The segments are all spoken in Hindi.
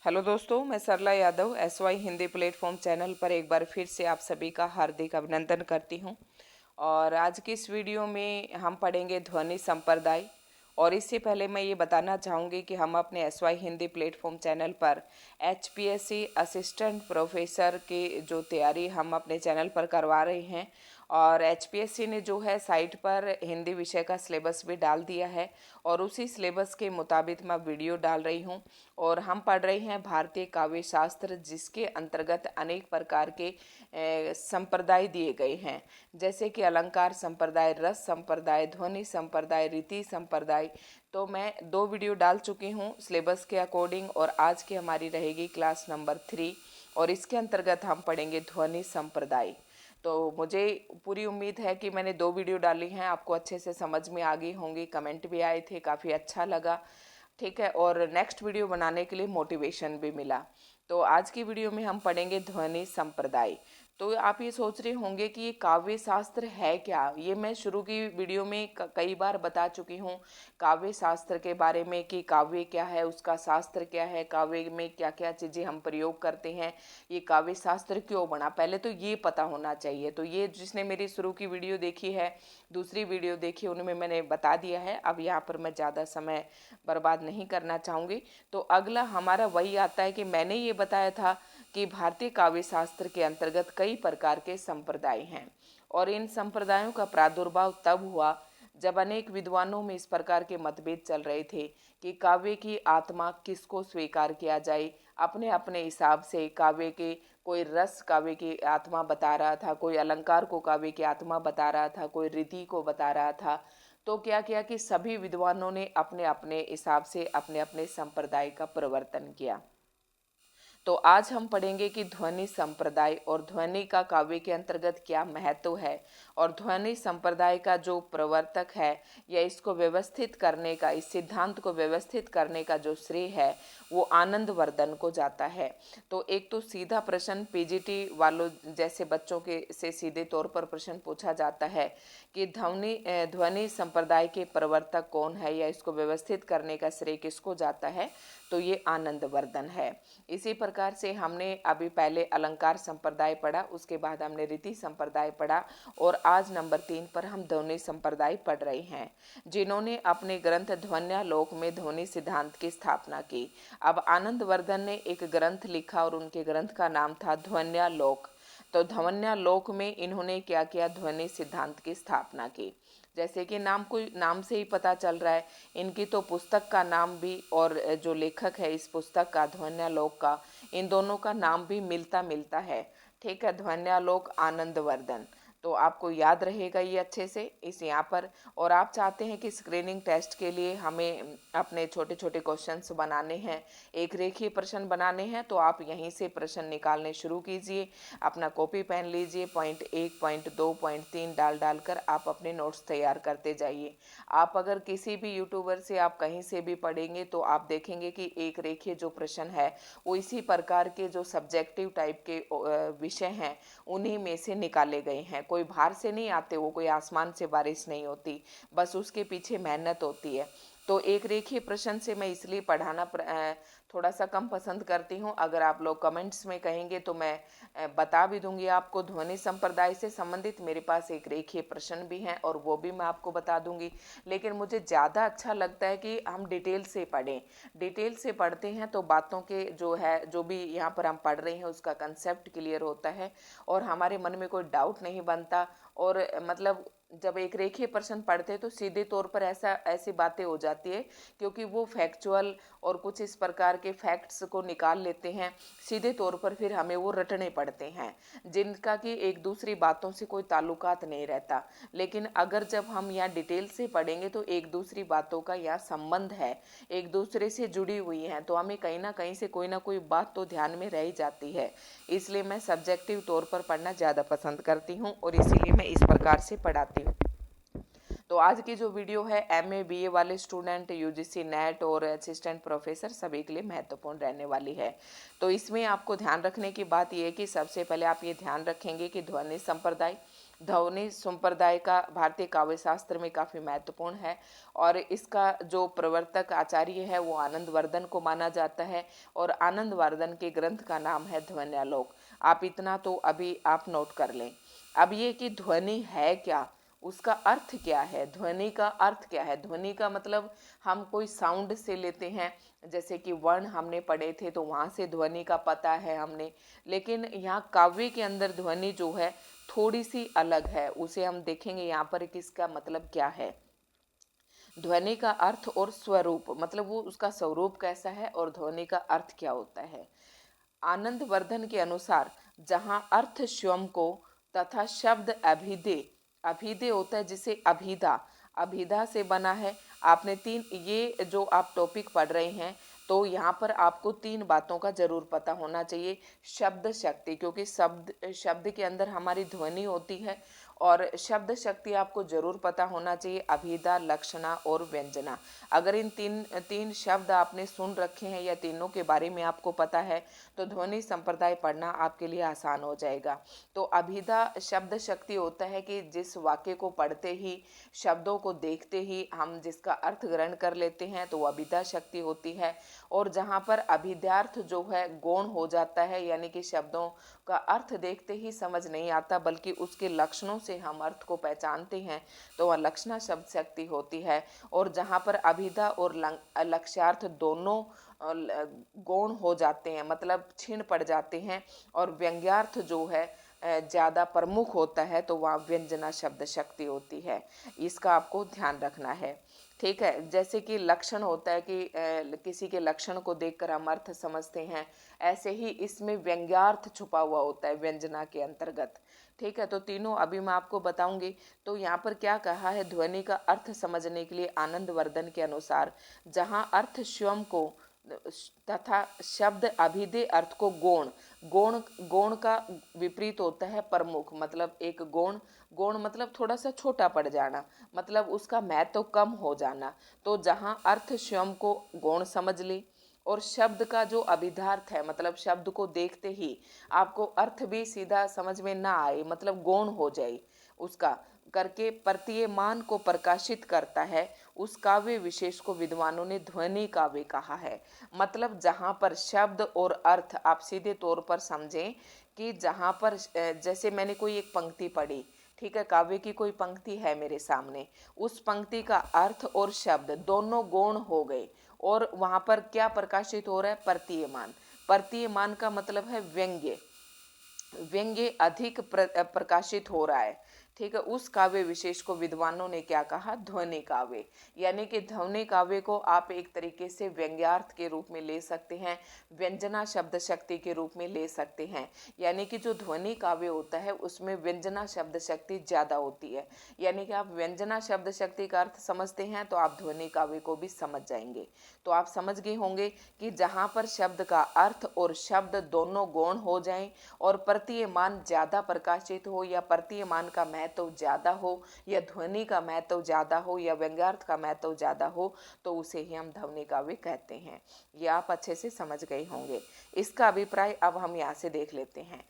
हेलो दोस्तों, मैं Sarla Yadav SY Hindi platform channel पर एक बार फिर से आप सभी का हार्दिक अभिनंदन करती हूं। और आज की इस वीडियो में हम पढ़ेंगे ध्वनि संप्रदाय। और इससे पहले मैं ये बताना चाहूँगी कि हम अपने SY हिंदी प्लेटफॉर्म चैनल पर HPSC असिस्टेंट प्रोफेसर की जो तैयारी हम अपने चैनल पर करवा रहे हैं। और HPSC ने जो है साइट पर हिंदी विषय का सिलेबस भी डाल दिया है और उसी सिलेबस के मुताबिक मैं वीडियो डाल रही हूँ। और हम पढ़ रहे हैं भारतीय काव्य शास्त्र, जिसके अंतर्गत अनेक प्रकार के संप्रदाय दिए गए हैं, जैसे कि अलंकार संप्रदाय, रस संप्रदाय, ध्वनि संप्रदाय, रीति संप्रदाय। तो मैं 2 वीडियो डाल चुकी हूँ सिलेबस के अकॉर्डिंग, और आज की हमारी रहेगी क्लास नंबर 3 और इसके अंतर्गत हम पढ़ेंगे ध्वनि संप्रदाय। तो मुझे पूरी उम्मीद है कि मैंने 2 वीडियो डाली हैं, आपको अच्छे से समझ में आ गई होंगी। कमेंट भी आए थे, काफ़ी अच्छा लगा। ठीक है, और नेक्स्ट वीडियो बनाने के लिए मोटिवेशन भी मिला। तो आज की वीडियो में हम पढ़ेंगे ध्वनि संप्रदाय। तो आप ये सोच रहे होंगे कि ये काव्य शास्त्र है क्या। ये मैं शुरू की वीडियो में कई बार बता चुकी हूँ काव्य शास्त्र के बारे में, कि काव्य क्या है, उसका शास्त्र क्या है, काव्य में क्या क्या चीज़ें हम प्रयोग करते हैं, ये काव्य शास्त्र क्यों बना, पहले तो ये पता होना चाहिए। तो ये जिसने मेरी शुरू की वीडियो देखी है, दूसरी वीडियो देखी, उनमें मैंने बता दिया है। अब यहाँ पर मैं ज़्यादा समय बर्बाद नहीं करना चाहूँगी। तो अगला हमारा वही आता है कि मैंने ये बताया था कि भारतीय काव्य शास्त्र के अंतर्गत कई प्रकार के संप्रदाय हैं, और इन संप्रदायों का प्रादुर्भाव तब हुआ जब अनेक विद्वानों में इस प्रकार के मतभेद चल रहे थे कि काव्य की आत्मा किसको स्वीकार किया जाए। अपने अपने हिसाब से काव्य के, कोई रस काव्य की आत्मा बता रहा था, कोई अलंकार को काव्य की आत्मा बता रहा था, कोई रीति को बता रहा था। तो क्या किया कि सभी विद्वानों ने अपने अपने हिसाब से अपने अपने संप्रदाय का प्रवर्तन किया। तो आज हम पढ़ेंगे कि ध्वनि संप्रदाय और ध्वनि का काव्य के अंतर्गत क्या महत्व है, और ध्वनि संप्रदाय का जो प्रवर्तक है या इसको व्यवस्थित करने का, इस सिद्धांत को व्यवस्थित करने का जो श्रेय है वो आनंदवर्धन को जाता है। तो एक तो सीधा प्रश्न PGT वालों जैसे बच्चों के से सीधे तौर पर प्रश्न पूछा जाता है कि ध्वनि संप्रदाय के प्रवर्तक कौन है, या इसको व्यवस्थित करने का श्रेय किसको जाता है। तो ये आनंदवर्धन है। इसी प्रकार से हमने अभी पहले अलंकार संप्रदाय पढ़ा, उसके बाद हमने रीति संप्रदाय पढ़ा, और आज नंबर 3 पर हम ध्वनि संप्रदाय पढ़ रहे हैं, जिन्होंने अपने ग्रंथ ध्वन्यालोक में ध्वनि सिद्धांत की स्थापना की। अब आनंदवर्धन ने एक ग्रंथ लिखा और उनके ग्रंथ का नाम था ध्वन्यालोक। तो ध्वन्यालोक में इन्होंने क्या किया, ध्वनि सिद्धांत की स्थापना की। जैसे कि नाम से ही पता चल रहा है, इनकी तो पुस्तक का नाम भी, और जो लेखक है इस पुस्तक का ध्वन्यालोक का, इन दोनों का नाम भी मिलता मिलता है। ठीक है, ध्वन्यालोक आनंदवर्धन। तो आपको याद रहेगा ये अच्छे से इस यहाँ पर। और आप चाहते हैं कि स्क्रीनिंग टेस्ट के लिए हमें अपने छोटे छोटे क्वेश्चंस बनाने हैं, एक रेखीय प्रश्न बनाने हैं, तो आप यहीं से प्रश्न निकालने शुरू कीजिए। अपना कॉपी पेन लीजिए, पॉइंट 1, पॉइंट 2, पॉइंट 3 डाल कर आप अपने नोट्स तैयार करते जाइए। आप अगर किसी भी यूट्यूबर से आप कहीं से भी पढ़ेंगे तो आप देखेंगे कि एक रेखीय जो प्रश्न है वो इसी प्रकार के जो सब्जेक्टिव टाइप के विषय हैं उन्हीं में से निकाले गए हैं। कोई बाहर से नहीं आते, वो कोई आसमान से बारिश नहीं होती, बस उसके पीछे मेहनत होती है। तो एक रेखीय प्रश्न से मैं इसलिए पढ़ाना थोड़ा सा कम पसंद करती हूँ। अगर आप लोग कमेंट्स में कहेंगे तो मैं बता भी दूंगी आपको। ध्वनि संप्रदाय से संबंधित मेरे पास एक रेखीय प्रश्न भी हैं और वो भी मैं आपको बता दूंगी। लेकिन मुझे ज़्यादा अच्छा लगता है कि हम डिटेल से पढ़ें। डिटेल से पढ़ते हैं तो बातों के जो है, जो भी यहाँ पर हम पढ़ रहे हैं उसका कंसेप्ट क्लियर होता है और हमारे मन में कोई डाउट नहीं बनता। और मतलब जब एक रेखीय प्रश्न पढ़ते हैं तो सीधे तौर पर ऐसी बातें हो जाती है, क्योंकि वो फैक्चुअल और कुछ इस प्रकार के फैक्ट्स को निकाल लेते हैं सीधे तौर पर, फिर हमें वो रटने पड़ते हैं जिनका कि एक दूसरी बातों से कोई ताल्लुकात नहीं रहता। लेकिन अगर जब हम यहाँ डिटेल से पढ़ेंगे तो एक दूसरी बातों का यहाँ संबंध है, एक दूसरे से जुड़ी हुई हैं, तो हमें कहीं ना कहीं से कोई ना कोई बात तो ध्यान में रह जाती है। इसलिए मैं सब्जेक्टिव तौर पर पढ़ना ज़्यादा पसंद करती हूँ और इसीलिए मैं इस प्रकार से पढ़ाती हूँ। तो आज की जो वीडियो है MA BA वाले स्टूडेंट, UGC नेट और असिस्टेंट प्रोफेसर सभी के लिए महत्वपूर्ण रहने वाली है। तो इसमें आपको ध्यान रखने की बात यह है कि सबसे पहले आप ये ध्यान रखेंगे कि ध्वनि संप्रदाय, ध्वनि संप्रदाय का भारतीय काव्य शास्त्र में काफ़ी महत्वपूर्ण है और इसका जो प्रवर्तक आचार्य है वो आनंदवर्धन को माना जाता है और आनंदवर्धन के ग्रंथ का नाम है ध्वन्यालोक। आप इतना तो अभी आप नोट कर लें। अब ये कि ध्वनि है क्या, उसका अर्थ क्या है, ध्वनि का अर्थ क्या है। ध्वनि का मतलब हम कोई साउंड से लेते हैं, जैसे कि वर्ण हमने पढ़े थे तो वहाँ से ध्वनि का पता है हमने, लेकिन यहाँ काव्य के अंदर ध्वनि जो है थोड़ी सी अलग है, उसे हम देखेंगे यहाँ पर कि इसका मतलब क्या है। ध्वनि का अर्थ और स्वरूप, मतलब वो उसका स्वरूप कैसा है और ध्वनि का अर्थ क्या होता है। आनंदवर्धन के अनुसार जहाँ अर्थ स्वयं को तथा शब्द अभिधेय, अभिधेय होता है जिसे अभिधा, अभिधा से बना है। आपने तीन, ये जो आप टॉपिक पढ़ रहे हैं तो यहाँ पर आपको तीन बातों का जरूर पता होना चाहिए। शब्द शक्ति, क्योंकि शब्द शब्द के अंदर हमारी ध्वनि होती है, और शब्द शक्ति आपको जरूर पता होना चाहिए, अभिधा, लक्षणा और व्यंजना। अगर इन तीन शब्द आपने सुन रखे हैं या तीनों के बारे में आपको पता है तो ध्वनि संप्रदाय पढ़ना आपके लिए आसान हो जाएगा। तो अभिधा शब्द शक्ति होता है कि जिस वाक्य को पढ़ते ही, शब्दों को देखते ही हम जिसका अर्थ ग्रहण कर लेते हैं तो वो अभिधा शक्ति होती है। और जहाँ पर अभिधार्थ जो है गौण हो जाता है, यानी कि शब्दों का अर्थ देखते ही समझ नहीं आता बल्कि उसके लक्षणों से हम अर्थ को पहचानते हैं, तो वह लक्षणा शब्द शक्ति होती है। और जहाँ पर अभिधा और लक्ष्यार्थ दोनों गौण हो जाते हैं, मतलब छीण पड़ जाते हैं, और व्यंग्यार्थ जो है ज़्यादा प्रमुख होता है, तो वहाँ व्यंजना शब्द शक्ति होती है। इसका आपको ध्यान रखना है, ठीक है। जैसे कि लक्षण होता है कि किसी के लक्षण को देखकर हम अर्थ समझते हैं, ऐसे ही इसमें व्यंग्यार्थ छुपा हुआ होता है व्यंजना के अंतर्गत, ठीक है। तो तीनों अभी मैं आपको बताऊंगी। तो यहाँ पर क्या कहा है, ध्वनि का अर्थ समझने के लिए आनंदवर्धन के अनुसार जहाँ अर्थ स्वयं को तथा शब्द अभिधेय अर्थ को गौण, गौण का विपरीत होता है प्रमुख, मतलब एक गौण, गौण मतलब थोड़ा सा छोटा पड़ जाना, मतलब उसका महत्व कम हो जाना। तो जहाँ अर्थ स्वयं को गौण समझ ली और शब्द का जो अभिधार्थ है, मतलब शब्द को देखते ही आपको अर्थ भी सीधा समझ में ना आए, मतलब गौण हो जाए, उसका करके प्रतीयमान को प्रकाशित करता है, उस काव्य विशेष को विद्वानों ने ध्वनि काव्य कहा है। मतलब जहाँ पर शब्द और अर्थ आप सीधे तौर पर समझें कि जहाँ पर जैसे मैंने कोई एक पंक्ति पढ़ी, ठीक है, काव्य की कोई पंक्ति है मेरे सामने, उस पंक्ति का अर्थ और शब्द दोनों गौण हो गए और वहाँ पर क्या प्रकाशित हो रहा है, प्रतीयमान। प्रतीयमान का मतलब है व्यंग्य, व्यंग्य अधिक प्रकाशित हो रहा है, ठीक है। उस काव्य विशेष को विद्वानों ने क्या कहा, ध्वनि काव्य। यानी कि ध्वनि काव्य को आप एक तरीके से व्यंग्यार्थ के रूप में ले सकते हैं, व्यंजना शब्द शक्ति के रूप में ले सकते हैं। यानी कि जो ध्वनि काव्य होता है उसमें व्यंजना शब्द शक्ति ज़्यादा होती है। यानी कि आप व्यंजना शब्द शक्ति का अर्थ समझते हैं तो आप ध्वनि काव्य को भी समझ जाएंगे। तो आप समझ गए होंगे कि जहाँ पर शब्द का अर्थ और शब्द दोनों गौण हो जाएं और प्रतीयमान ज़्यादा प्रकाशित हो, या प्रतीयमान का महत्व ज़्यादा हो, या ध्वनि का महत्व ज़्यादा हो, या व्यंग्यार्थ का महत्व ज़्यादा हो, तो उसे ही हम ध्वनि काव्य कहते हैं। ये आप अच्छे से समझ गए होंगे। इसका अभिप्राय अब हम यहाँ से देख लेते हैं।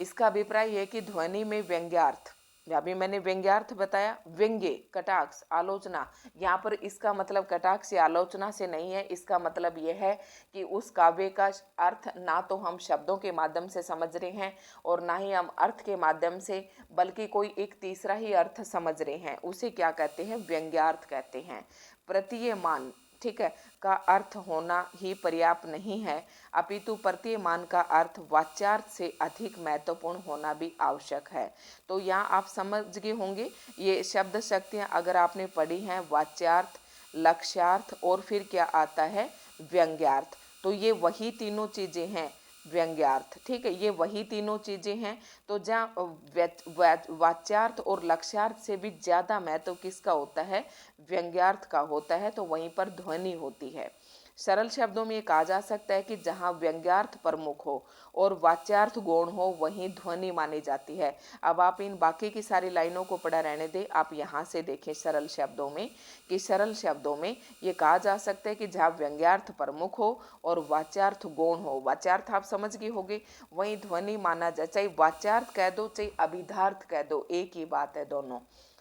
इसका अभिप्राय यह कि ध्वनि में व्यंग्यार्थ, अभी मैंने व्यंग्यार्थ बताया, व्यंग्य, कटाक्ष, आलोचना, यहाँ पर इसका मतलब कटाक्ष या आलोचना से नहीं है। इसका मतलब यह है कि उस काव्य का अर्थ ना तो हम शब्दों के माध्यम से समझ रहे हैं और ना ही हम अर्थ के माध्यम से, बल्कि कोई एक तीसरा ही अर्थ समझ रहे हैं, उसे क्या कहते हैं, व्यंग्यार्थ कहते हैं। प्रतीयमान, ठीक है, का अर्थ होना ही पर्याप्त नहीं है, अपितु प्रतीयमान का अर्थ वाच्यार्थ से अधिक महत्वपूर्ण होना भी आवश्यक है। तो यहाँ आप समझ गए होंगे, ये शब्द शक्तियाँ अगर आपने पढ़ी हैं, वाच्यार्थ, लक्ष्यार्थ और फिर क्या आता है, व्यंग्यार्थ, तो ये वही तीनों चीज़ें हैं, व्यंग्यार्थ, ठीक है, ये वही तीनों चीज़ें हैं। तो जहाँ वाच्यार्थ और लक्ष्यार्थ से भी ज़्यादा महत्व किसका होता है, व्यंग्यार्थ का होता है, तो वहीं पर ध्वनि होती है। सरल शब्दों में ये कहा जा सकता है कि जहाँ व्यंग्यार्थ प्रमुख हो और वाच्यार्थ गौण हो वहीं ध्वनि मानी जाती है। अब आप इन बाकी की सारी लाइनों को पढ़ा रहने दें, आप यहाँ से देखें सरल शब्दों में कि सरल शब्दों में ये कहा जा सकता है कि जहाँ व्यंग्यार्थ प्रमुख हो और वाच्यार्थ गौण हो, वाच्यार्थ आप समझ गए होंगे, वहीं ध्वनि माना जाए। चाहे वाच्यार्थ कह दो चाहे अभिधार्थ कह दो, एक ही बात है दोनों।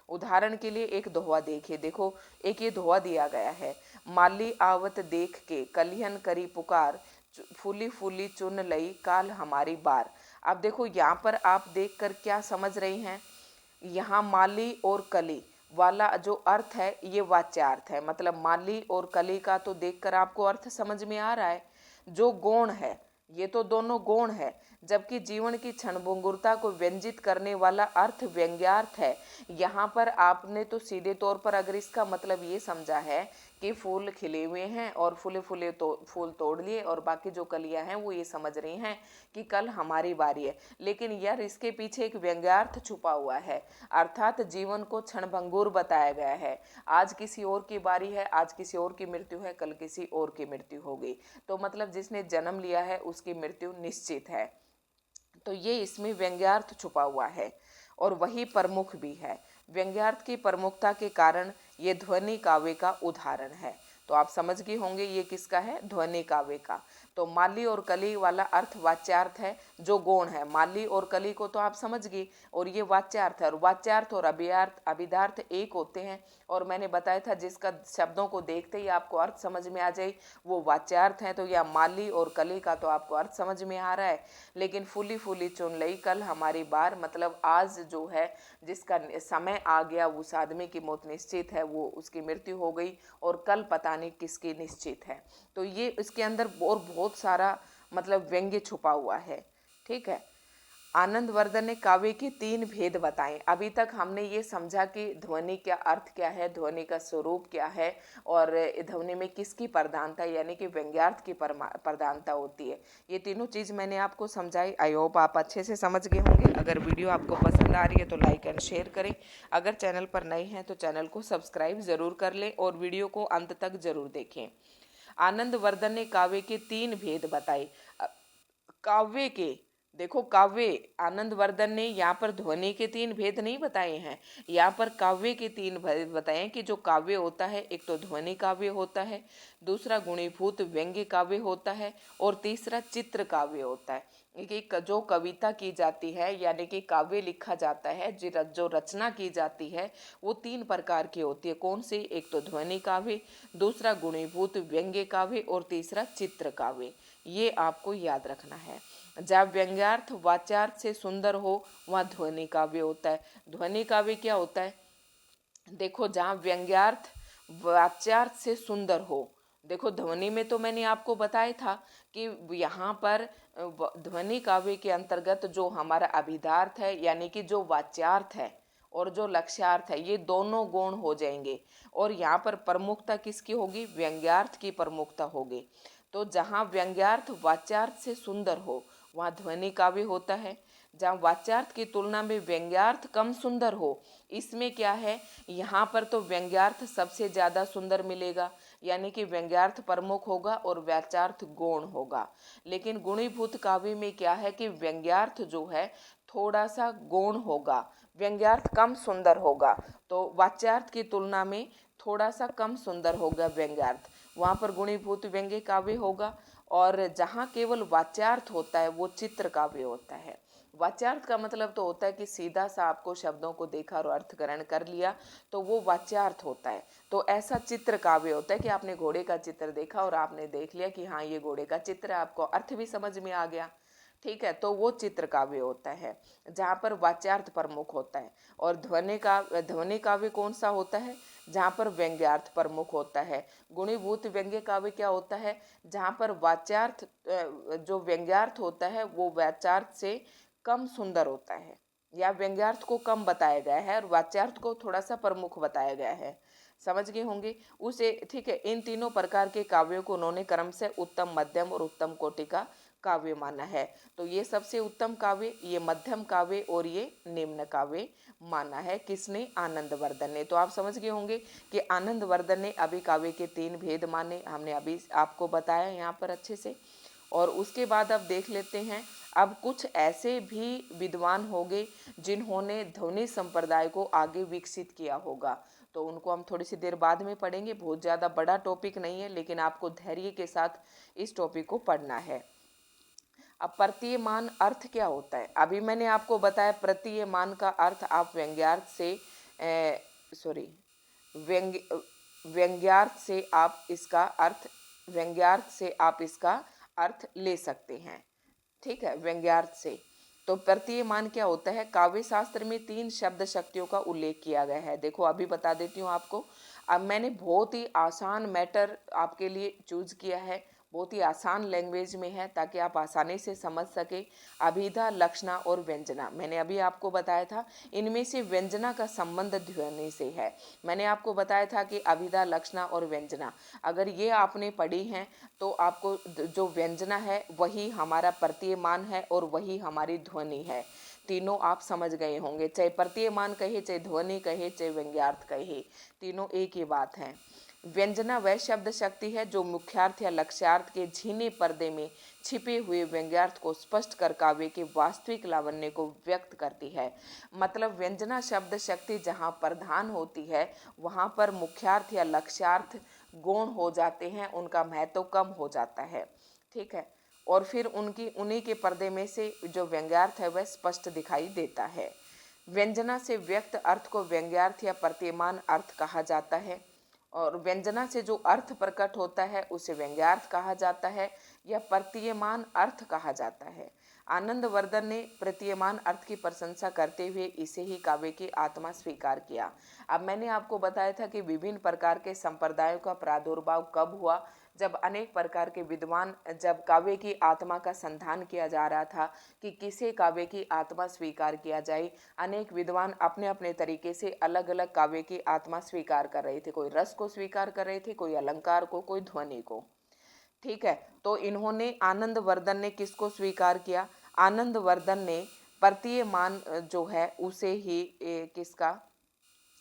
उदाहरण के लिए एक दोहा देखिए, देखो एक ये दोहा दिया गया है, माली आवत देख के कलिहन करी पुकार, फूली फूली चुन लई काल हमारी बार। अब देखो यहाँ पर आप देखकर क्या समझ रही हैं, यहाँ माली और कली वाला जो अर्थ है ये वाच्यार्थ है, मतलब माली और कली का तो देखकर आपको अर्थ समझ में आ रहा है। जो गौण है ये तो दोनों गौण है, जबकि जीवन की क्षणभंगुरता को व्यंजित करने वाला अर्थ व्यंग्यार्थ है। यहाँ पर आपने तो सीधे तौर पर अगर इसका मतलब ये समझा है कि फूल खिले हुए हैं और फूल तोड़ लिए और बाकी जो कलियां हैं वो ये समझ रही हैं कि कल हमारी बारी है, लेकिन यार इसके पीछे एक व्यंग्यार्थ छुपा हुआ है, अर्थात जीवन को क्षणभंगुर बताया गया है। आज किसी और की बारी है, आज किसी और की मृत्यु है, कल किसी और की मृत्यु होगी, तो मतलब जिसने जन्म लिया है उसकी मृत्यु निश्चित है। तो ये इसमें व्यंग्यार्थ छुपा हुआ है और वही प्रमुख भी है। व्यंग्यार्थ की प्रमुखता के कारण ये ध्वनि काव्य का उदाहरण है। तो आप समझ गए होंगे ये किसका है, ध्वनि काव्य का। तो माली और कली वाला अर्थ वाच्यार्थ है जो गौण है, माली और कली को तो आप समझ गए, और ये वाच्यार्थ है, और वाच्यार्थ और अभिधार्थ एक होते हैं। और मैंने बताया था जिसका शब्दों को देखते ही आपको अर्थ समझ में आ जाए वो वाच्यार्थ है। तो यह माली और कली का तो आपको अर्थ समझ में आ रहा है, लेकिन फूली फूली चुन लई कल हमारी बार, मतलब आज जो है जिसका समय आ गया उस आदमी की मौत निश्चित है, वो उसकी मृत्यु हो गई, और कल पता नहीं किसकी निश्चित है। तो ये इसके अंदर और बहुत सारा मतलब व्यंग्य छुपा हुआ है। ठीक है, आनंदवर्धन ने काव्य के 3 भेद बताए। अभी तक हमने ये समझा कि ध्वनि का अर्थ क्या है, ध्वनि का स्वरूप क्या है, और ध्वनि में किसकी प्रधानता यानी कि व्यंग्यार्थ की प्रधानता होती है। ये तीनों चीज़ मैंने आपको समझाई। आई होप आप अच्छे से समझ गए होंगे। अगर वीडियो आपको पसंद आ रही है तो लाइक एंड शेयर करें। अगर चैनल पर नए हैं तो चैनल को सब्सक्राइब ज़रूर कर लें और वीडियो को अंत तक ज़रूर देखें। आनंदवर्धन ने काव्य के 3 भेद बताए। काव्य के देखो, काव्य आनंदवर्धन ने यहाँ पर ध्वनि के 3 भेद नहीं बताए हैं, यहाँ पर काव्य के 3 भेद बताए कि जो काव्य होता है एक तो ध्वनि काव्य होता है, दूसरा गुणीभूत व्यंग्य काव्य होता है, और तीसरा चित्र काव्य होता है। कि जो कविता की जाती है यानी कि काव्य लिखा जाता है, जो रचना की जाती है वो 3 प्रकार की होती है। कौन सी? एक तो ध्वनि काव्य, दूसरा गुणीभूत व्यंग्य काव्य, और तीसरा चित्र काव्य। ये आपको याद रखना है। जहाँ व्यंग्यार्थ वाच्यार्थ से सुंदर हो वहाँ ध्वनि काव्य होता है। ध्वनि काव्य क्या होता है? देखो, जहाँ व्यंग्यार्थ वाच्यार्थ से सुंदर हो, देखो ध्वनि में तो मैंने आपको बताया था कि यहाँ पर ध्वनि काव्य के अंतर्गत जो हमारा अभिधार्थ है यानी कि जो वाच्यार्थ है और जो लक्ष्यार्थ है ये दोनों गौण हो जाएंगे, और यहाँ पर प्रमुखता किसकी होगी? व्यंग्यार्थ की प्रमुखता होगी। तो जहाँ व्यंग्यार्थ वाच्यार्थ से सुंदर हो वहाँ ध्वनि काव्य होता है। जहाँ वाच्यार्थ की तुलना में व्यंग्यार्थ कम सुंदर हो, इसमें क्या है, यहाँ पर तो व्यंग्यार्थ सबसे ज़्यादा सुंदर मिलेगा, यानी कि व्यंग्यार्थ प्रमुख होगा और वाच्यार्थ गौण होगा। लेकिन गुणीभूत काव्य में क्या है कि व्यंग्यार्थ जो है थोड़ा सा गौण होगा, व्यंग्यार्थ कम सुंदर होगा। तो वाच्यार्थ की तुलना में थोड़ा सा कम सुंदर होगा व्यंग्यार्थ, वहाँ पर गुणीभूत व्यंग्य काव्य होगा। और जहाँ केवल वाच्यार्थ होता है वो चित्र काव्य होता है। वाच्यार्थ का मतलब तो होता है कि सीधा सा आपको शब्दों को देखा और अर्थग्रहण कर लिया, तो वो वाच्यार्थ होता है। तो ऐसा चित्र काव्य होता है कि आपने घोड़े का चित्र देखा और आपने देख लिया कि हाँ ये घोड़े का चित्र है, आपको अर्थ भी समझ में आ गया। ठीक है, तो वो चित्र काव्य होता है जहाँ पर वाच्यार्थ प्रमुख होता है। और ध्वनि काव्य कौन सा होता है? जहाँ पर व्यंग्यार्थ प्रमुख होता है। गुणीभूत व्यंग्य काव्य क्या होता है? जहाँ पर वाच्यार्थ जो व्यंग्यार्थ होता है वो वाच्यार्थ से कम सुंदर होता है, या व्यंग्यार्थ को कम बताया गया है और वाच्यार्थ को थोड़ा सा प्रमुख बताया गया है। समझ गए होंगे उसे। ठीक है, इन तीनों प्रकार के काव्यों को उन्होंने क्रम से उत्तम, मध्यम और उत्तम कोटि का काव्य माना है। तो ये सबसे उत्तम काव्य, ये मध्यम काव्य और ये निम्न काव्य माना है। किसने? आनंदवर्धन ने। तो आप समझ गए होंगे कि आनंदवर्धन ने अभी काव्य के 3 भेद माने, हमने अभी आपको बताया यहाँ पर अच्छे से। और उसके बाद अब देख लेते हैं, अब कुछ ऐसे भी विद्वान होंगे जिन्होंने ध्वनि संप्रदाय को आगे विकसित किया होगा, तो उनको हम थोड़ी सी देर बाद में पढ़ेंगे। बहुत ज़्यादा बड़ा टॉपिक नहीं है, लेकिन आपको धैर्य के साथ इस टॉपिक को पढ़ना है। अब प्रतीयमान अर्थ क्या होता है? अभी मैंने आपको बताया प्रतीयमान का अर्थ आप व्यंग्यार्थ से व्यंग्यार्थ से आप इसका अर्थ ले सकते हैं। ठीक है, व्यंग्यार्थ से। तो प्रतीयमान क्या होता है? काव्य शास्त्र में 3 शब्द शक्तियों का उल्लेख किया गया है। देखो अभी बता देती हूँ आपको। अब मैंने बहुत ही आसान मैटर आपके लिए चूज किया है, बहुत ही आसान लैंग्वेज में है, ताकि आप आसानी से समझ सके। अभिधा, लक्षणा और व्यंजना, मैंने अभी आपको बताया था, इनमें से व्यंजना का संबंध ध्वनि से है। मैंने आपको बताया था कि अभिधा, लक्षणा और व्यंजना अगर ये आपने पढ़ी हैं तो आपको जो व्यंजना है वही हमारा प्रतीयमान है और वही हमारी ध्वनि है। तीनों आप समझ गए होंगे, चाहे प्रतीयमान कहे, चाहे ध्वनि कहे, चाहे व्यंग्यार्थ कहे, तीनों एक ही बात है। व्यंजना वह शब्द शक्ति है जो मुख्यार्थ या लक्ष्यार्थ के झीने पर्दे में छिपे हुए व्यंग्यार्थ को स्पष्ट कर काव्य के वास्तविक लावण्य को व्यक्त करती है। मतलब व्यंजना शब्द शक्ति जहाँ प्रधान होती है वहाँ पर मुख्यार्थ या लक्ष्यार्थ गौण हो जाते हैं, उनका महत्व कम हो जाता है। ठीक है, और फिर उन्हीं के पर्दे में से जो व्यंग्यार्थ है वह स्पष्ट दिखाई देता है। व्यंजना से व्यक्त अर्थ को व्यंग्यार्थ या प्रतीयमान अर्थ कहा जाता है, और व्यंजना से जो अर्थ प्रकट होता है उसे व्यंग्यार्थ कहा जाता है या प्रतीयमान अर्थ कहा जाता है। आनंदवर्धन ने प्रतीयमान अर्थ की प्रशंसा करते हुए इसे ही काव्य की आत्मा स्वीकार किया। अब मैंने आपको बताया था कि विभिन्न प्रकार के संप्रदायों का प्रादुर्भाव कब हुआ? जब अनेक प्रकार के विद्वान, जब काव्य की आत्मा का संधान किया जा रहा था कि किसे काव्य की आत्मा स्वीकार किया जाए, अनेक विद्वान अपने अपने तरीके से अलग अलग काव्य की आत्मा स्वीकार कर रहे थे। कोई रस को स्वीकार कर रहे थे, कोई अलंकार को, कोई ध्वनि को। ठीक है, तो इन्होंने, आनंदवर्धन ने किसको स्वीकार किया? आनंदवर्धन ने प्रतीयमान जो है उसे ही किसका,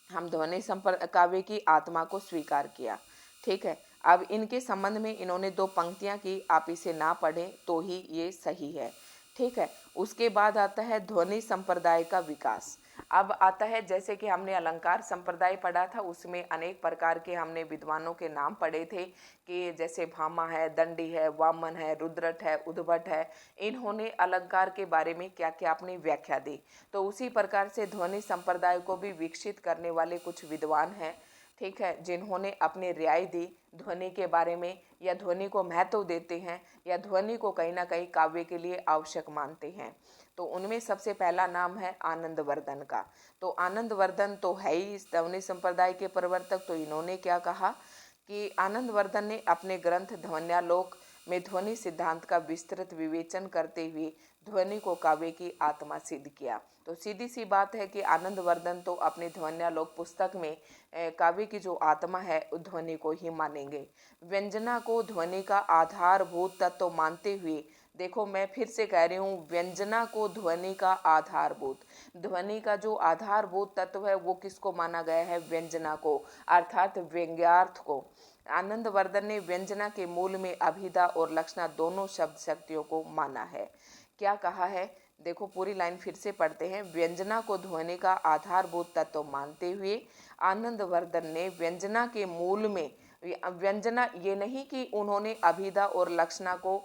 हम ध्वनि संपर्क काव्य की आत्मा को स्वीकार किया। ठीक है, अब इनके संबंध में इन्होंने 2 पंक्तियां की, आप इसे ना पढ़ें तो ही ये सही है। ठीक है, उसके बाद आता है ध्वनि संप्रदाय का विकास। अब आता है, जैसे कि हमने अलंकार संप्रदाय पढ़ा था, उसमें अनेक प्रकार के हमने विद्वानों के नाम पढ़े थे कि जैसे भामा है, दंडी है, वामन है, रुद्रट है, उद्भट है। इन्होंने अलंकार के बारे में क्या क्या अपनी व्याख्या दी। तो उसी प्रकार से ध्वनि संप्रदाय को भी विकसित करने वाले कुछ विद्वान हैं, ठीक है, जिन्होंने अपनी राय दी ध्वनि के बारे में, या ध्वनि को महत्व देते हैं, या ध्वनि को कहीं ना कहीं काव्य के लिए आवश्यक मानते हैं। तो उनमें सबसे पहला नाम है आनंदवर्धन का। तो आनंदवर्धन तो है ही इस ध्वनि संप्रदाय के प्रवर्तक। तो इन्होंने क्या कहा कि आनंदवर्धन ने अपने ग्रंथ ध्वन्यालोक में ध्वनि सिद्धांत का विस्तृत विवेचन करते हुए ध्वनि को काव्य की आत्मा सिद्ध किया। तो सीधी सी बात है कि आनंदवर्धन तो अपने ध्वन्यालोक पुस्तक में काव्य की जो आत्मा है ध्वनि को ही मानेंगे। व्यंजना को ध्वनि का आधारभूत तत्व मानते हुए, देखो मैं फिर से कह रही हूँ, व्यंजना को ध्वनि का आधारभूत, ध्वनि का जो आधारभूत तत्व है वो किसको माना गया है? व्यंजना को, अर्थात व्यंग्यार्थ को। आनंदवर्धन ने व्यंजना के मूल में अभिधा और लक्षणा दोनों शब्द शक्तियों को माना है। क्या कहा है? देखो पूरी लाइन फिर से पढ़ते हैं। व्यंजना को ध्वनि का आधारभूत तत्व मानते हुए आनंदवर्धन ने व्यंजना के मूल में, व्यंजना ये नहीं कि उन्होंने अभिधा और लक्षणा को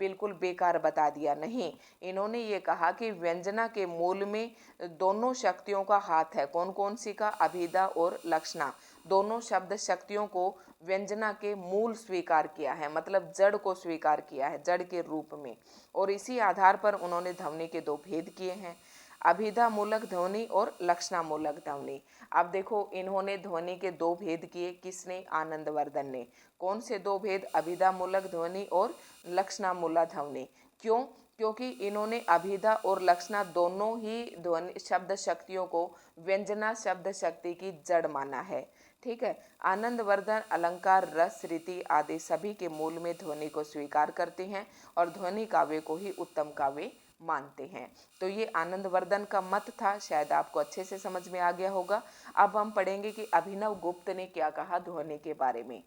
बिल्कुल बेकार बता दिया, नहीं, इन्होंने ये कहा कि व्यंजना के मूल में दोनों शक्तियों का हाथ है। कौन कौन सी का? अभिधा और लक्षणा, दोनों शब्द शक्तियों को व्यंजना के मूल स्वीकार किया है, मतलब जड़ को स्वीकार किया है, जड़ के रूप में। और इसी आधार पर उन्होंने ध्वनि के 2 भेद किए हैं, अभिधा मूलक ध्वनि और लक्षणा मूलक ध्वनि। अब देखो इन्होंने ध्वनि के 2 भेद किए, किसने? आनंदवर्धन ने। कौन से 2 भेद? अभिधा मूलक ध्वनि और लक्षणा मूलक ध्वनि। क्यों? क्योंकि इन्होंने अभिधा और लक्षणा दोनों ही ध्वनि शब्द शक्तियों को व्यंजना शब्द शक्ति की जड़ माना है। ठीक है। आनंदवर्धन अलंकार रस रीति आदि सभी के मूल में ध्वनि को स्वीकार करते हैं और ध्वनि काव्य को ही उत्तम काव्य मानते हैं। तो ये आनंदवर्धन का मत था, शायद आपको अच्छे से समझ में आ गया होगा। अब हम पढ़ेंगे कि अभिनव गुप्त ने क्या कहा ध्वनि के बारे में।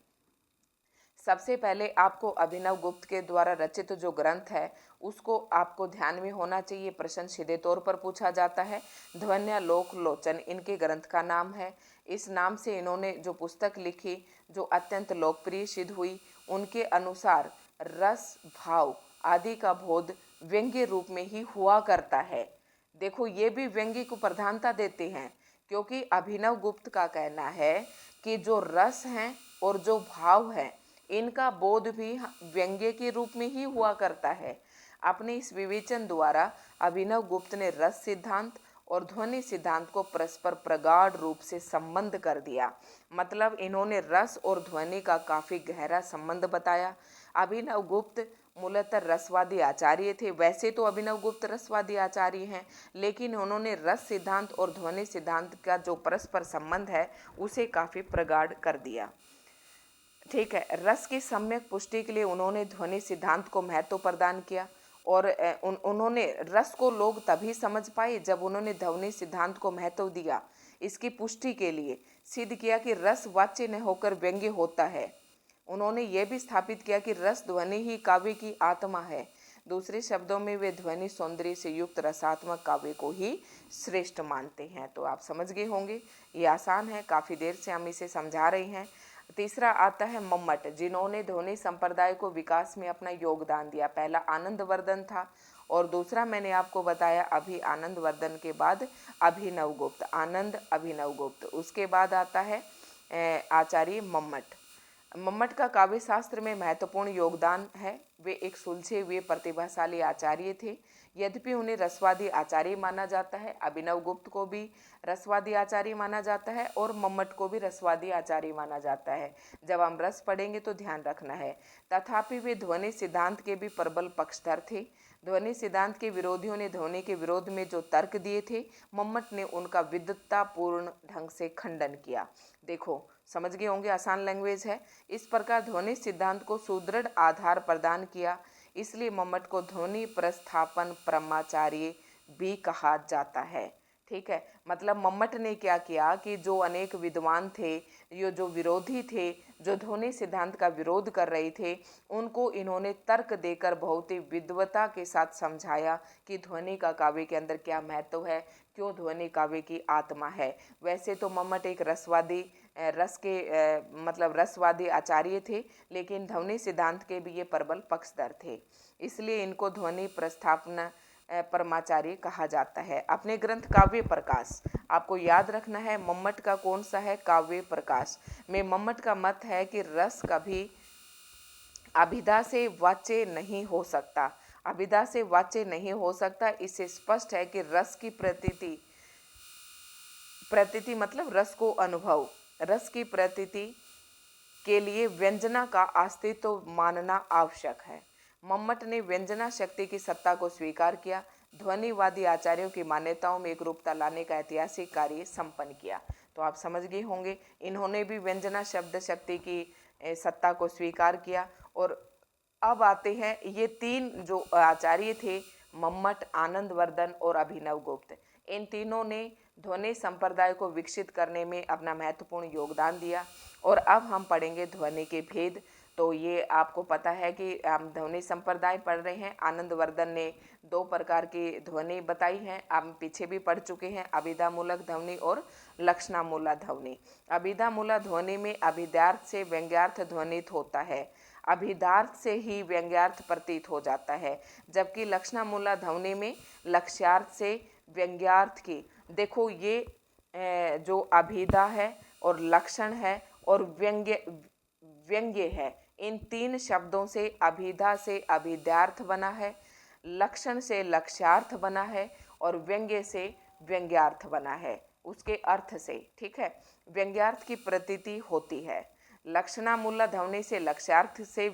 सबसे पहले आपको अभिनव गुप्त के द्वारा रचित जो ग्रंथ है उसको आपको ध्यान में होना चाहिए। प्रश्न सीधे तौर पर पूछा जाता है। ध्वन्यालोक लोचन इनके ग्रंथ का नाम है। इस नाम से इन्होंने जो पुस्तक लिखी जो अत्यंत लोकप्रिय सिद्ध हुई, उनके अनुसार रस भाव आदि का बोध व्यंग्य रूप में ही हुआ करता है। देखो, ये भी व्यंग्य को प्रधानता देते हैं, क्योंकि अभिनव गुप्त का कहना है कि जो रस हैं और जो भाव है इनका बोध भी व्यंग्य के रूप में ही हुआ करता है। अपने इस विवेचन द्वारा अभिनव गुप्त ने रस सिद्धांत और ध्वनि सिद्धांत को परस्पर प्रगाढ़ रूप से संबंध कर दिया। मतलब इन्होंने रस और ध्वनि का काफी गहरा संबंध बताया। अभिनव गुप्त मूलतः रसवादी आचार्य थे। वैसे तो अभिनव गुप्त रसवादी आचार्य हैं, लेकिन उन्होंने रस सिद्धांत और ध्वनि सिद्धांत का जो परस्पर संबंध है उसे काफी प्रगाढ़ कर दिया। ठीक है। रस की सम्यक पुष्टि के लिए उन्होंने ध्वनि सिद्धांत को महत्व प्रदान किया और उन्होंने रस को लोग तभी समझ पाए जब उन्होंने ध्वनि सिद्धांत को महत्व दिया। इसकी पुष्टि के लिए सिद्ध किया कि रस वाच्य न होकर व्यंग्य होता है। उन्होंने ये भी स्थापित किया कि रस ध्वनि ही काव्य की आत्मा है। दूसरे शब्दों में वे ध्वनि सौंदर्य से युक्त रसात्मक काव्य को ही श्रेष्ठ मानते हैं। तो आप समझ गए होंगे, ये आसान है, काफ़ी देर से हम इसे समझा रहे हैं। तीसरा आता है मम्मट, जिन्होंने ध्वनि संप्रदाय को विकास में अपना योगदान दिया। पहला आनंदवर्धन था और दूसरा मैंने आपको बताया अभी आनंदवर्धन के बाद अभिनव गुप्त, आनंद अभिनव गुप्त। उसके बाद आता है आचार्य मम्मट। मम्मट का काव्य शास्त्र में महत्वपूर्ण योगदान है। वे एक सुलझे हुए प्रतिभाशाली आचार्य थे। यद्यपि उन्हें रसवादी आचार्य माना जाता है, अभिनव गुप्त को भी रसवादी आचार्य माना जाता है और मम्मट को भी रसवादी आचार्य माना जाता है। जब हम रस पढ़ेंगे तो ध्यान रखना है। तथापि वे ध्वनि सिद्धांत के भी प्रबल पक्षधर थे। ध्वनि सिद्धांत के विरोधियों ने ध्वनि के विरोध में जो तर्क दिए थे, मम्मट ने उनका विद्वत्तापूर्ण ढंग से खंडन किया। देखो, समझ गए होंगे, आसान लैंग्वेज है। इस प्रकार ध्वनि सिद्धांत को सुदृढ़ आधार प्रदान किया, इसलिए मम्मट को ध्वनि प्रस्थापन ब्रह्माचार्य भी कहा जाता है। ठीक है। मतलब मम्मट ने क्या किया कि जो अनेक विद्वान थे, ये जो विरोधी थे, जो ध्वनि सिद्धांत का विरोध कर रहे थे, उनको इन्होंने तर्क देकर बहुत ही विद्वता के साथ समझाया कि ध्वनि का काव्य के अंदर क्या महत्व है, क्यों ध्वनि काव्य की आत्मा है। वैसे तो मम्मट एक रसवादी मतलब रसवादी आचार्य थे, लेकिन ध्वनि सिद्धांत के भी ये प्रबल पक्षधर थे, इसलिए इनको ध्वनि प्रस्थापना परमाचार्य कहा जाता है। अपने ग्रंथ काव्य प्रकाश, आपको याद रखना है मम्मट का कौन सा है, काव्य प्रकाश में मम्मट का मत है कि रस कभी अभिधा से वाच्य नहीं हो सकता। अभिधा से वाच्य नहीं हो सकता, इससे स्पष्ट है कि रस की प्रतीति मतलब रस को अनुभव, रस की प्रतीति के लिए व्यंजना का अस्तित्व मानना आवश्यक है। मम्मट ने व्यंजना शक्ति की सत्ता को स्वीकार किया। ध्वनिवादी आचार्यों की मान्यताओं में एक रूपता लाने का ऐतिहासिक कार्य संपन्न किया। तो आप समझ गए होंगे, इन्होंने भी व्यंजना शब्द शक्ति की सत्ता को स्वीकार किया। और अब आते हैं ये तीन जो आचार्य थे, मम्मट, आनंदवर्धन और अभिनव गुप्त, इन तीनों ने ध्वनि संप्रदाय को विकसित करने में अपना महत्वपूर्ण योगदान दिया। और अब हम पढ़ेंगे ध्वनि के भेद। तो ये आपको पता है कि हम ध्वनि संप्रदाय पढ़ रहे हैं। आनंदवर्धन ने 2 प्रकार की ध्वनि बताई हैं, हम पीछे भी पढ़ चुके हैं, अभिधामूलक ध्वनि और लक्षणामूलक ध्वनि। अभिधामूलक ध्वनि में अभिधार्थ से व्यंग्यार्थ ध्वनित होता है, अभिधार्थ से ही व्यंग्यार्थ प्रतीत हो जाता है, जबकि लक्षणामूलक ध्वनि में लक्ष्यार्थ से व्यंग्यार्थ की। देखो, ये जो अभिधा है और लक्षण है और व्यंग्य है, इन 3 शब्दों से अभिधा से अभिधार्थ बना है, लक्षण से लक्ष्यार्थ बना है और व्यंग्य से व्यंग्यार्थ बना है उसके अर्थ से। ठीक है। व्यंग्यार्थ की प्रतीति होती है। लक्षणामूलक ध्वनि से लक्ष्यार्थ से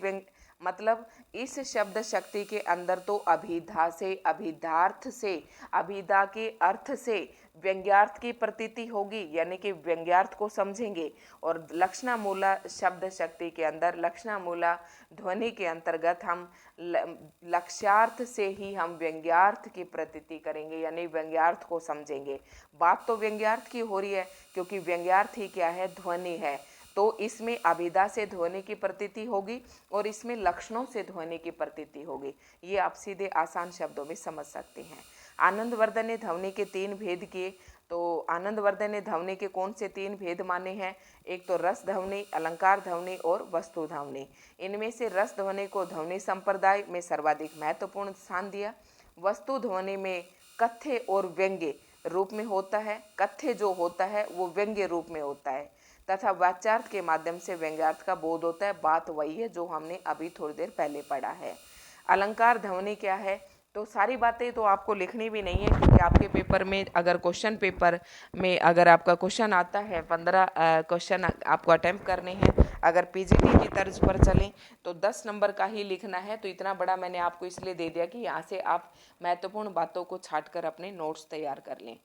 मतलब इस शब्द शक्ति के अंदर तो अभिधा से अभिधार्थ से, अभिधा के अर्थ से व्यंग्यार्थ की प्रतीति होगी, यानी कि व्यंग्यार्थ को समझेंगे। और लक्षणामूला शब्द शक्ति के अंदर लक्षणामूला ध्वनि के अंतर्गत हम लक्ष्यार्थ से ही हम व्यंग्यार्थ की प्रतीति करेंगे, यानी व्यंग्यार्थ को समझेंगे। बात तो व्यंग्यार्थ की हो रही है, क्योंकि व्यंग्यार्थ ही क्या है, ध्वनि है। तो इसमें अभिधा से ध्वनि की प्रतीति होगी और इसमें लक्षणों से ध्वनि की प्रतीति होगी। ये आप सीधे आसान शब्दों में समझ सकते हैं। आनंदवर्धन ने ध्वनि के 3 भेद किए। तो आनंदवर्धन ने ध्वनि के कौन से 3 भेद माने हैं? एक तो रस ध्वनि, अलंकार ध्वनि और वस्तु ध्वनि। इनमें से रस ध्वनि को ध्वनि संप्रदाय में सर्वाधिक महत्वपूर्ण स्थान दिया। वस्तु ध्वनि में कथ्य और व्यंग्य रूप में होता है। कथ्य जो होता है वो व्यंग्य रूप में होता है तथा वाच्यार्थ के माध्यम से व्यंग्यार्थ का बोध होता है। बात वही है जो हमने अभी थोड़ी देर पहले पढ़ा है। अलंकार ध्वनि क्या है? तो सारी बातें तो आपको लिखनी भी नहीं है, क्योंकि आपके पेपर में अगर क्वेश्चन पेपर में अगर आपका क्वेश्चन आता है 15 क्वेश्चन आपको अटेम्प्ट करने हैं, अगर पीजीटी की तर्ज पर चलें तो 10 नंबर का ही लिखना है। तो इतना बड़ा मैंने आपको इसलिए दे दिया कि यहाँ से आप महत्वपूर्ण बातों को छाट कर अपने नोट्स तैयार कर लें।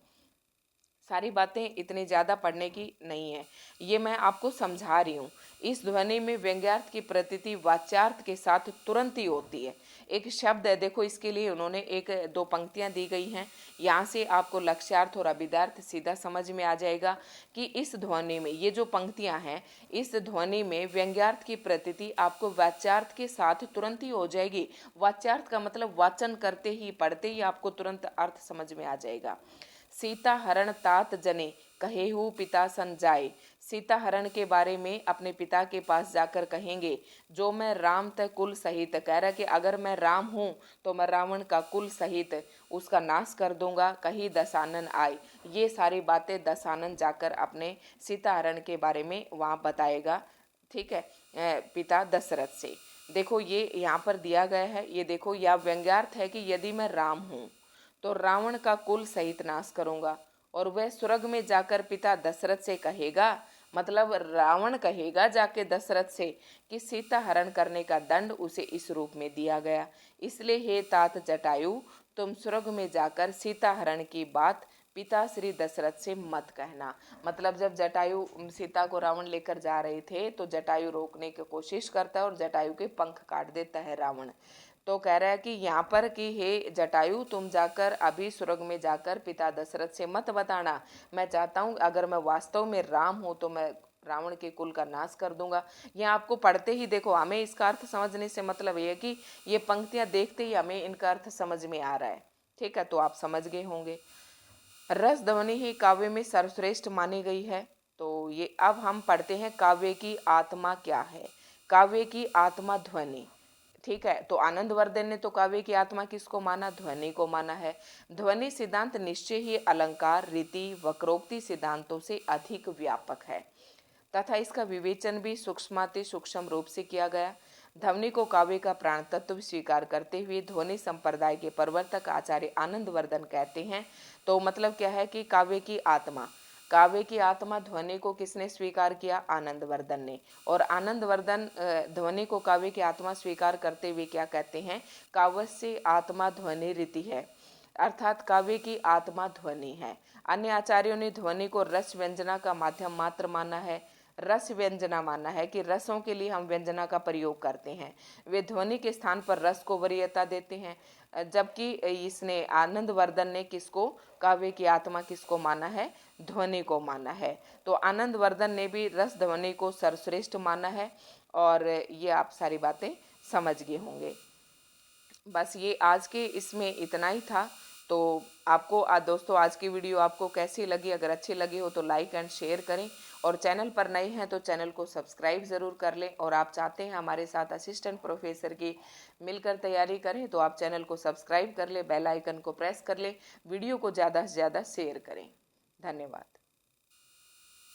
सारी बातें इतनी ज़्यादा पढ़ने की नहीं है, ये मैं आपको समझा रही हूँ। इस ध्वनि में व्यंग्यार्थ की प्रतीति वाच्यार्थ के साथ तुरंत ही होती है। एक शब्द है, देखो इसके लिए उन्होंने 1-2 पंक्तियाँ दी गई हैं। यहाँ से आपको लक्ष्यार्थ और अभिधार्थ सीधा समझ में आ जाएगा कि इस ध्वनि में ये जो पंक्तियाँ हैं, इस ध्वनि में व्यंग्यार्थ की प्रतीति आपको वाच्यार्थ के साथ तुरंत ही हो जाएगी। वाच्यार्थ का मतलब वाचन करते ही, पढ़ते ही आपको तुरंत अर्थ समझ में आ जाएगा। सीता हरण तात जने कहेहु पिता सन जाए। सीता हरण के बारे में अपने पिता के पास जाकर कहेंगे, जो मैं राम तय कुल सहित, कह रहा कि अगर मैं राम हूँ तो मैं रावण का कुल सहित उसका नाश कर दूंगा, कहीं दशानन आए। ये सारी बातें दशानन जाकर अपने सीता हरण के बारे में वहाँ बताएगा, ठीक है, पिता दशरथ से। देखो ये यहाँ पर दिया गया है, ये देखो यह व्यंग्यार्थ है कि यदि मैं राम हूँ तो रावण का कुल सहित नाश करूंगा। और वह स्वर्ग में जाकर पिता दशरथ से कहेगा, मतलब रावण कहेगा जाके दशरथ से कि सीता हरण करने का दंड उसे इस रूप में दिया गया, इसलिए हे तात जटायु, तुम स्वर्ग में जाकर सीता हरण की बात पिता श्री दशरथ से मत कहना। मतलब जब जटायु सीता को रावण लेकर जा रहे थे तो जटायु रोकने की कोशिश करता है और जटायु के पंख काट देता है रावण। तो कह रहा है कि यहाँ पर कि हे जटायु, तुम जाकर अभी स्वर्ग में जाकर पिता दशरथ से मत बताना। मैं चाहता हूँ अगर मैं वास्तव में राम हूँ तो मैं रावण के कुल का नाश कर दूंगा। यहाँ आपको पढ़ते ही देखो, हमें इसका अर्थ समझने से मतलब ये है कि ये पंक्तियाँ देखते ही हमें इनका अर्थ समझ में आ रहा है, ठीक है, तो आप समझ गए होंगे। रस ध्वनि ही काव्य में सर्वश्रेष्ठ मानी गई है। तो ये अब हम पढ़ते हैं काव्य की आत्मा क्या है। काव्य की आत्मा ध्वनि, ठीक है। तो आनंदवर्धन ने तो काव्य की आत्मा किसको माना? ध्वनि को माना है। ध्वनि सिद्धांत निश्चय ही अलंकार, रीति, वक्रोक्ति सिद्धांतों से अधिक व्यापक है तथा इसका विवेचन भी सूक्ष्माति सूक्ष्म रूप से किया गया। ध्वनि को काव्य का प्राण तत्व स्वीकार करते हुए ध्वनि संप्रदाय के प्रवर्तक आचार्य आनंदवर्धन कहते हैं। तो मतलब क्या है कि काव्य की आत्मा ध्वनि को किसने स्वीकार किया? आनंदवर्धन ने। और आनंदवर्धन ध्वनि को काव्य की आत्मा स्वीकार करते हुए क्या कहते हैं? काव्य से आत्मा ध्वनि रीति है, अर्थात काव्य की आत्मा ध्वनि है। अन्य आचार्यों ने ध्वनि को रस व्यंजना का माध्यम मात्र माना है। रस व्यंजना माना है कि रसों के लिए हम व्यंजना का प्रयोग करते हैं, वे ध्वनि के स्थान पर रस को वरीयता देते हैं। जबकि इसने आनंदवर्धन ने किसको, काव्य की आत्मा किसको माना है? ध्वनि को माना है। तो आनंदवर्धन ने भी रस ध्वनि को सर्वश्रेष्ठ माना है। और ये आप सारी बातें समझ गए होंगे। बस ये आज के इसमें इतना ही था। तो आपको दोस्तों आज की वीडियो आपको कैसी लगी? अगर अच्छी लगी हो तो लाइक एंड शेयर करें, और चैनल पर नए हैं तो चैनल को सब्सक्राइब ज़रूर कर लें। और आप चाहते हैं हमारे साथ असिस्टेंट प्रोफेसर की मिलकर तैयारी करें तो आप चैनल को सब्सक्राइब कर लें, बेल आइकन को प्रेस कर लें, वीडियो को ज़्यादा से ज़्यादा शेयर करें। धन्यवाद।